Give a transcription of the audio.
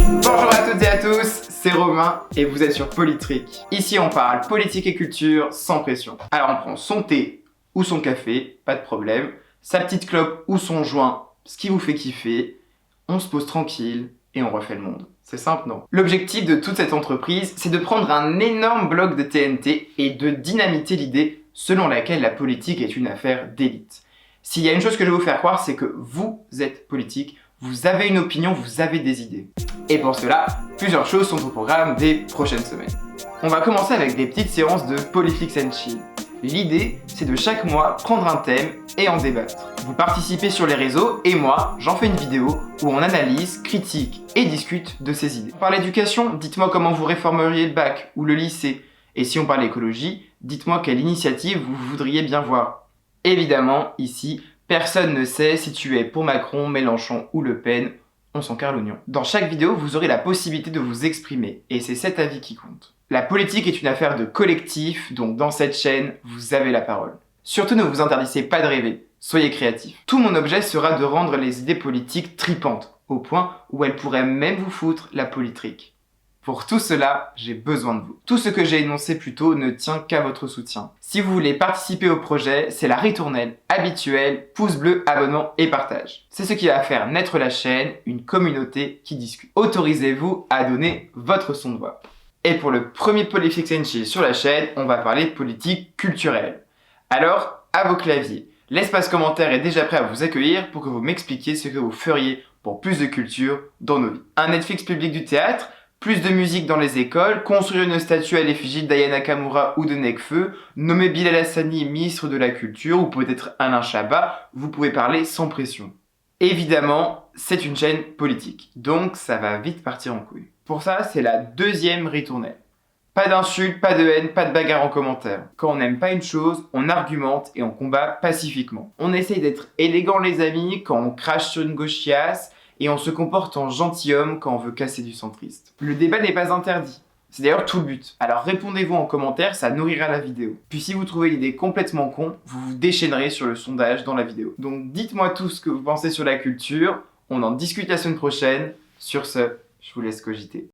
Bonjour à toutes et à tous, c'est Romain et vous êtes sur Politrick. Ici on parle politique et culture sans pression. Alors on prend son thé ou son café, pas de problème, sa petite clope ou son joint, ce qui vous fait kiffer, on se pose tranquille et on refait le monde. C'est simple, non? L'objectif de toute cette entreprise, c'est de prendre un énorme bloc de TNT et de dynamiter l'idée selon laquelle la politique est une affaire d'élite. S'il y a une chose que je vais vous faire croire, c'est que vous êtes politique, vous avez une opinion, vous avez des idées. Et pour cela, plusieurs choses sont au programme des prochaines semaines. On va commencer avec des petites séances de Politics and Chill. L'idée, c'est de chaque mois prendre un thème et en débattre. Vous participez sur les réseaux et moi, j'en fais une vidéo où on analyse, critique et discute de ces idées. On parle éducation, dites-moi comment vous réformeriez le bac ou le lycée. Et si on parle écologie, dites-moi quelle initiative vous voudriez bien voir. Évidemment, ici, personne ne sait si tu es pour Macron, Mélenchon ou Le Pen, on s'en carre l'oignon. Dans chaque vidéo, vous aurez la possibilité de vous exprimer et c'est cet avis qui compte. La politique est une affaire de collectif, donc dans cette chaîne, vous avez la parole. Surtout ne vous interdisez pas de rêver, soyez créatifs. Tout mon objet sera de rendre les idées politiques tripantes, au point où elles pourraient même vous foutre la politrique. Pour tout cela, j'ai besoin de vous. Tout ce que j'ai énoncé plus tôt ne tient qu'à votre soutien. Si vous voulez participer au projet, c'est la ritournelle habituelle, pouce bleu, abonnement et partage. C'est ce qui va faire naître la chaîne, une communauté qui discute. Autorisez-vous à donner votre son de voix. Et pour le premier Politics and Chill sur la chaîne, on va parler politique culturelle. Alors, à vos claviers. L'espace commentaire est déjà prêt à vous accueillir pour que vous m'expliquiez ce que vous feriez pour plus de culture dans nos vies. Un Netflix public du théâtre, plus de musique dans les écoles, construire une statue à l'effigie d'Aya Nakamura ou de Nekfeu, nommer Bilal Hassani ministre de la Culture ou peut-être Alain Chabat, vous pouvez parler sans pression. Évidemment, c'est une chaîne politique, donc ça va vite partir en couille. Pour ça, c'est la deuxième ritournelle. Pas d'insultes, pas de haine, pas de bagarre en commentaire. Quand on n'aime pas une chose, on argumente et on combat pacifiquement. On essaye d'être élégant les amis quand on crache sur une gauchiasse et on se comporte en gentilhomme quand on veut casser du centriste. Le débat n'est pas interdit. C'est d'ailleurs tout le but. Alors répondez-vous en commentaire, ça nourrira la vidéo. Puis si vous trouvez l'idée complètement con, vous vous déchaînerez sur le sondage dans la vidéo. Donc dites-moi tout ce que vous pensez sur la culture, on en discute la semaine prochaine. Sur ce, je vous laisse cogiter.